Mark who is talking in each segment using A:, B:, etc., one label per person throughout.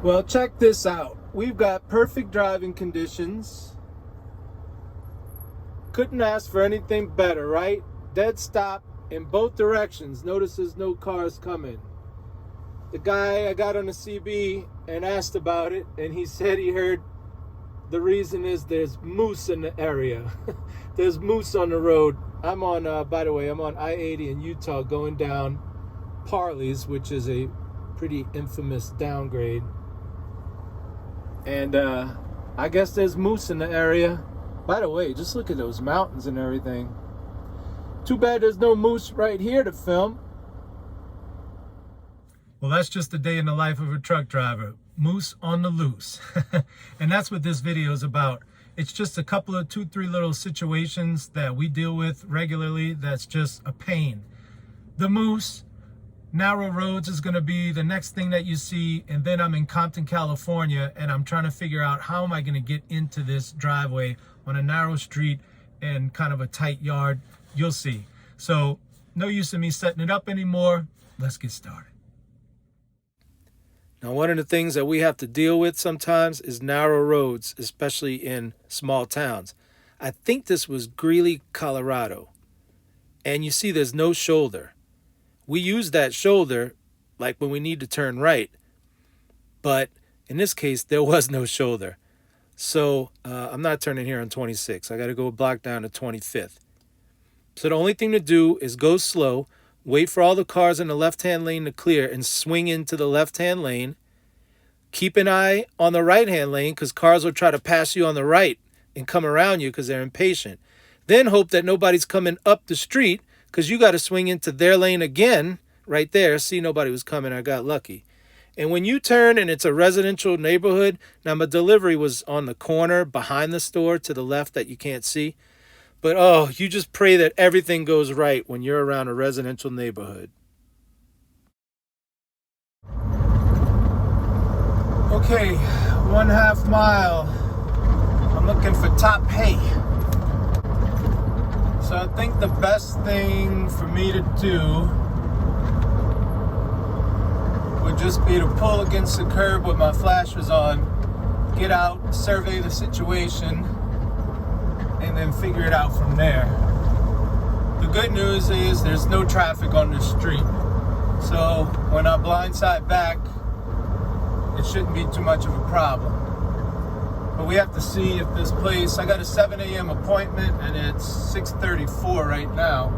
A: Well, check this out. We've got perfect driving conditions. Couldn't ask for anything better, right? Dead stop in both directions. Notice there's no cars coming. The guy I got on the CB and asked about it, and he said he heard the reason is there's moose in the area. There's moose on the road. I'm on, by the way, I'm on I-80 in Utah going down Parley's, which is a pretty infamous downgrade. And I guess there's moose in the area. By the way, just look at those mountains and everything. Too bad there's no moose right here to film. Well, that's just a day in the life of a truck driver. Moose on the loose. And that's what this video is about. It's just a couple of 2-3 little situations that we deal with regularly that's just a pain. The moose, narrow roads is going to be the next thing that you see, and then I'm in Compton, California, and I'm trying to figure out how am I going to get into this driveway on a narrow street and kind of a tight yard. You'll see. So no use in me setting it up anymore. Let's get started. Now, one of the things that we have to deal with sometimes is narrow roads, especially in small towns. I think this was Greeley, Colorado, and you see there's no shoulder. We use that shoulder like when we need to turn right, but in this case, there was no shoulder. So I'm not turning here on 26. I got to go a block down to 25th. So the only thing to do is go slow, wait for all the cars in the left-hand lane to clear, and swing into the left-hand lane. Keep an eye on the right-hand lane because cars will try to pass you on the right and come around you because they're impatient. Then hope that nobody's coming up the street because you got to swing into their lane again right there. See, nobody was coming. I got lucky. And when you turn and it's a residential neighborhood, now my delivery was on the corner behind the store to the left that you can't see. But, oh, you just pray that everything goes right when you're around a residential neighborhood. Okay, 1/2 mile. I'm looking for top hay. So I think the best thing for me to do would just be to pull against the curb with my flashers on, get out, survey the situation, and then figure it out from there. The good news is there's no traffic on this street. So when I blindside back, it shouldn't be too much of a problem. But we have to see if this place, I got a 7 a.m. appointment and it's 6:34 right now.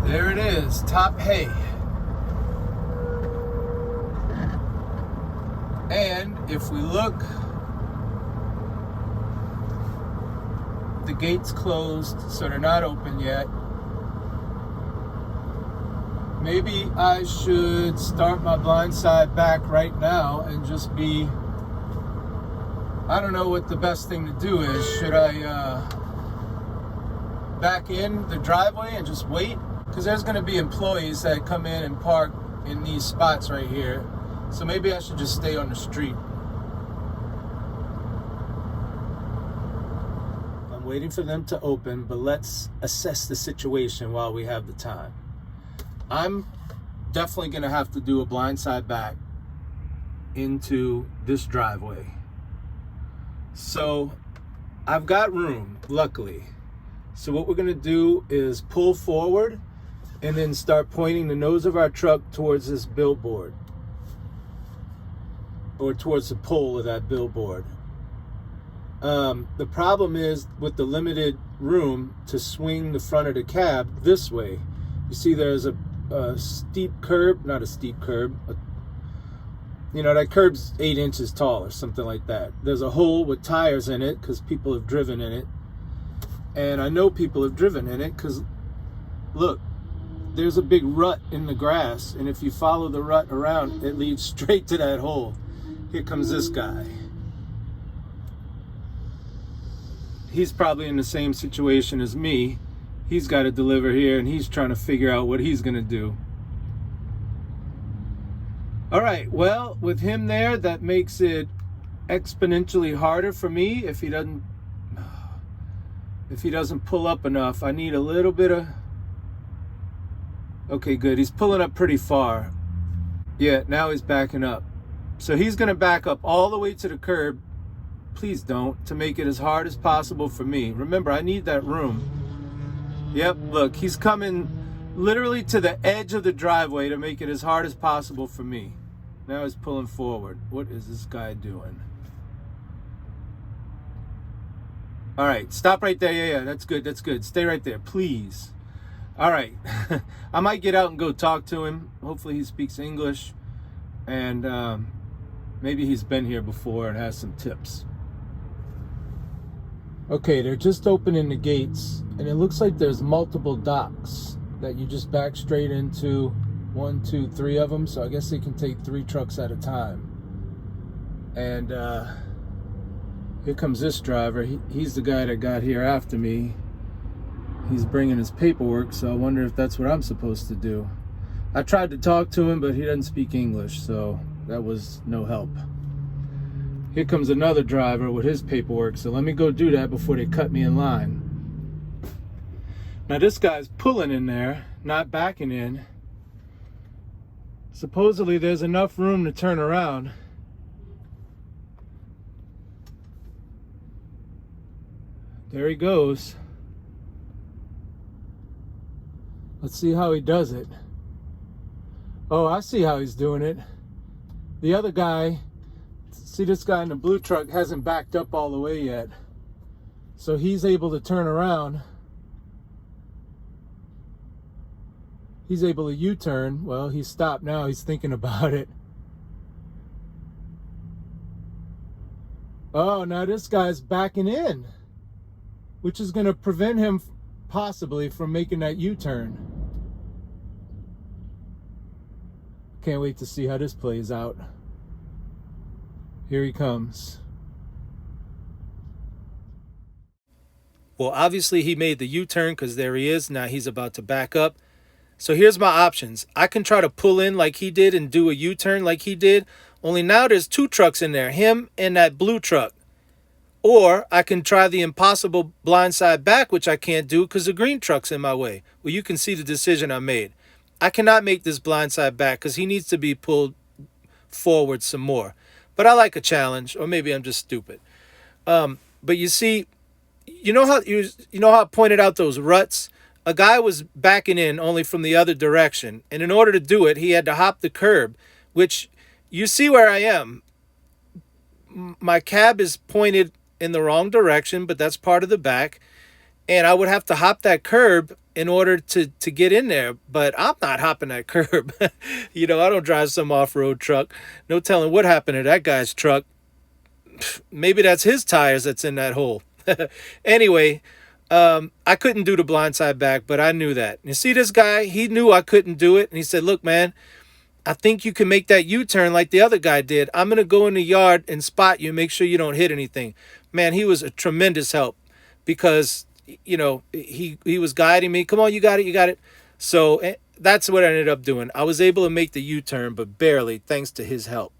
A: There it is, top hay. And if we look, the gate's closed, so they're not open yet. Maybe I should start my blind side back right now and just be, I don't know what the best thing to do is. Should I back in the driveway and just wait? Because there's going to be employees that come in and park in these spots right here. So maybe I should just stay on the street. I'm waiting for them to open, but let's assess the situation while we have the time. I'm definitely going to have to do a blindside back into this driveway. So I've got room, luckily. So what we're going to do is pull forward and then start pointing the nose of our truck towards this billboard, or towards the pole of that billboard. The problem is with the limited room to swing the front of the cab this way. You see there's a steep curb, not a steep curb, you know, that curb's 8 inches tall or something like that. There's a hole with tires in it because people have driven in it. And I know people have driven in it because, look, there's a big rut in the grass, and if you follow the rut around, it leads straight to that hole. Here comes this guy. He's probably in the same situation as me. He's got to deliver here, and he's trying to figure out what he's going to do. All right, well, with him there, that makes it exponentially harder for me if he doesn't. if he doesn't pull up enough. I need a little bit of... Okay, good. He's pulling up pretty far. Yeah, now he's backing up. So he's going to back up all the way to the curb. Please don't, to make it as hard as possible for me. Remember, I need that room. Yep, look, he's coming literally to the edge of the driveway to make it as hard as possible for me. Now he's pulling forward. What is this guy doing? All right, stop right there. Yeah, that's good. That's good. Stay right there, please. All right. I might get out and go talk to him. Hopefully he speaks English. And maybe he's been here before and has some tips. Okay, they're just opening the gates. And it looks like there's multiple docks that you just back straight into. 1, 2, 3 of them. So I guess they can take 3 trucks at a time. And here comes this driver. He's the guy that got here after me. He's bringing his paperwork, so I wonder if that's what I'm supposed to do. I tried to talk to him, but he doesn't speak English, so that was no help. Here comes another driver with his paperwork, so let me go do that before they cut me in line. Now this guy's pulling in there, not backing in. Supposedly there's enough room to turn around. There he goes. Let's see how he does it. Oh, I see how he's doing it. The other guy, see this guy in the blue truck hasn't backed up all the way yet. So he's able to turn around. He's able to U-turn. Well, he's stopped now. He's thinking about it. Oh, now this guy's backing in, which is going to prevent him possibly from making that U-turn. Can't wait to see how this plays out. Here he comes. Well, obviously he made the U-turn because there he is. Now he's about to back up. So here's my options. I can try to pull in like he did and do a U-turn like he did. Only now there's 2 trucks in there, him and that blue truck. Or I can try the impossible blindside back, which I can't do because the green truck's in my way. Well, you can see the decision I made. I cannot make this blindside back because he needs to be pulled forward some more. But I like a challenge, or maybe I'm just stupid. But you see, you know how I pointed out those ruts? A guy was backing in only from the other direction, and in order to do it, he had to hop the curb, which you see where I am. My cab is pointed in the wrong direction, but that's part of the back, and I would have to hop that curb in order to get in there, but I'm not hopping that curb. I don't drive some off-road truck. No telling what happened to that guy's truck. Maybe that's his tires that's in that hole. Anyway, I couldn't do the blindside back, but I knew that. You see this guy? He knew I couldn't do it, and he said, look, man, I think you can make that U-turn like the other guy did. I'm going to go in the yard and spot you, make sure you don't hit anything. Man, he was a tremendous help because, he was guiding me. Come on, you got it, you got it. So that's what I ended up doing. I was able to make the U-turn, but barely, thanks to his help.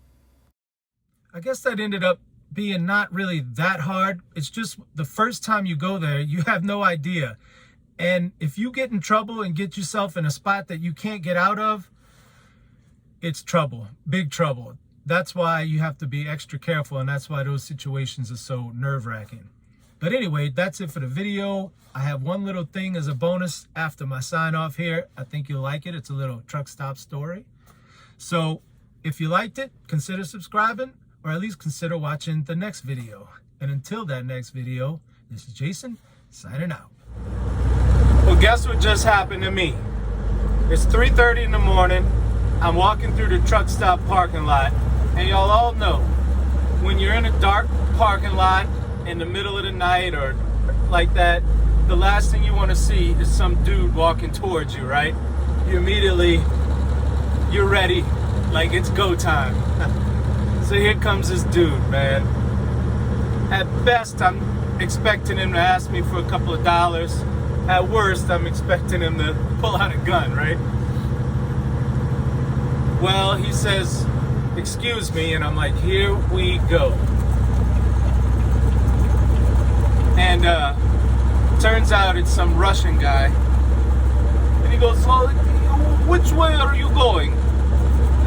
A: I guess that ended up being not really that hard. It's just the first time you go there, you have no idea. And if you get in trouble and get yourself in a spot that you can't get out of, it's trouble, big trouble. That's why you have to be extra careful, and that's why those situations are so nerve-wracking. But anyway, that's it for the video. I have one little thing as a bonus after my sign off here. I think you'll like it. It's a little truck stop story. So if you liked it, consider subscribing, or at least consider watching the next video. And until that next video, this is Jason signing out. Well, guess what just happened to me? It's 3:30 in the morning. I'm walking through the truck stop parking lot, and y'all all know when you're in a dark parking lot in the middle of the night or like that, the last thing you want to see is some dude walking towards you, right? You're ready, like it's go time. So here comes this dude, man. At best, I'm expecting him to ask me for a couple of dollars. At worst, I'm expecting him to pull out a gun, right? Well, he says, excuse me, and I'm like, here we go. And Turns out it's some Russian guy. And he goes, well, which way are you going?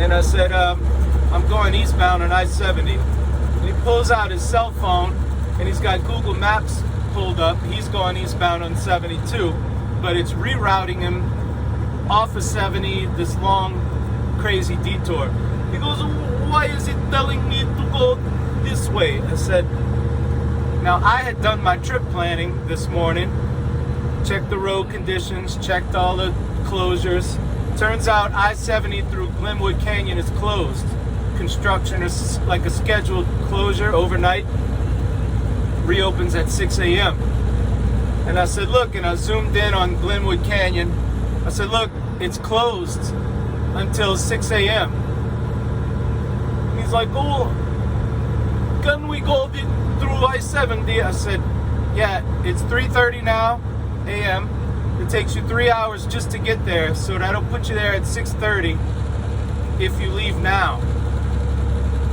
A: And I said, I'm going eastbound on I-70. And he pulls out his cell phone, and he's got Google Maps pulled up. He's going eastbound on 72, but it's rerouting him off of 70, this long, crazy detour. He goes, why is it telling me to go this way? I said, now I had done my trip planning this morning, checked the road conditions, checked all the closures. Turns out I-70 through Glenwood Canyon is closed. Construction is like a scheduled closure overnight. Reopens at 6 a.m. And I said, look, and I zoomed in on Glenwood Canyon. I said, look, it's closed until 6 a.m. And he's like, oh, can we go through I-70? I said, yeah, it's 3:30 now a.m. It takes you 3 hours just to get there, so that'll put you there at 6:30 if you leave now.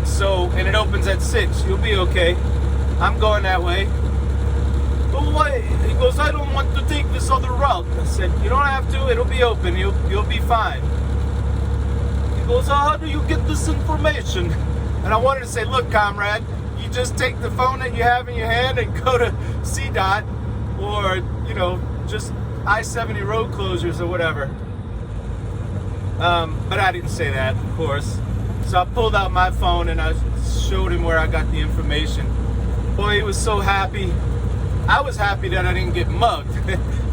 A: So, and it opens at 6. You'll be okay. I'm going that way. But why? He goes, I don't want to take this other route. I said, you don't have to. It'll be open. You'll be fine. He goes, how do you get this information? And I wanted to say, look, comrade, you just take the phone that you have in your hand and go to CDOT or, just I-70 road closures or whatever. But I didn't say that, of course. So I pulled out my phone and I showed him where I got the information. Boy, he was so happy. I was happy that I didn't get mugged.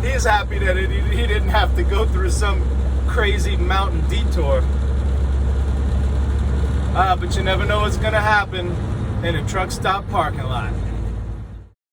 A: He's happy that he didn't have to go through some crazy mountain detour. But you never know what's gonna happen in a truck stop parking lot.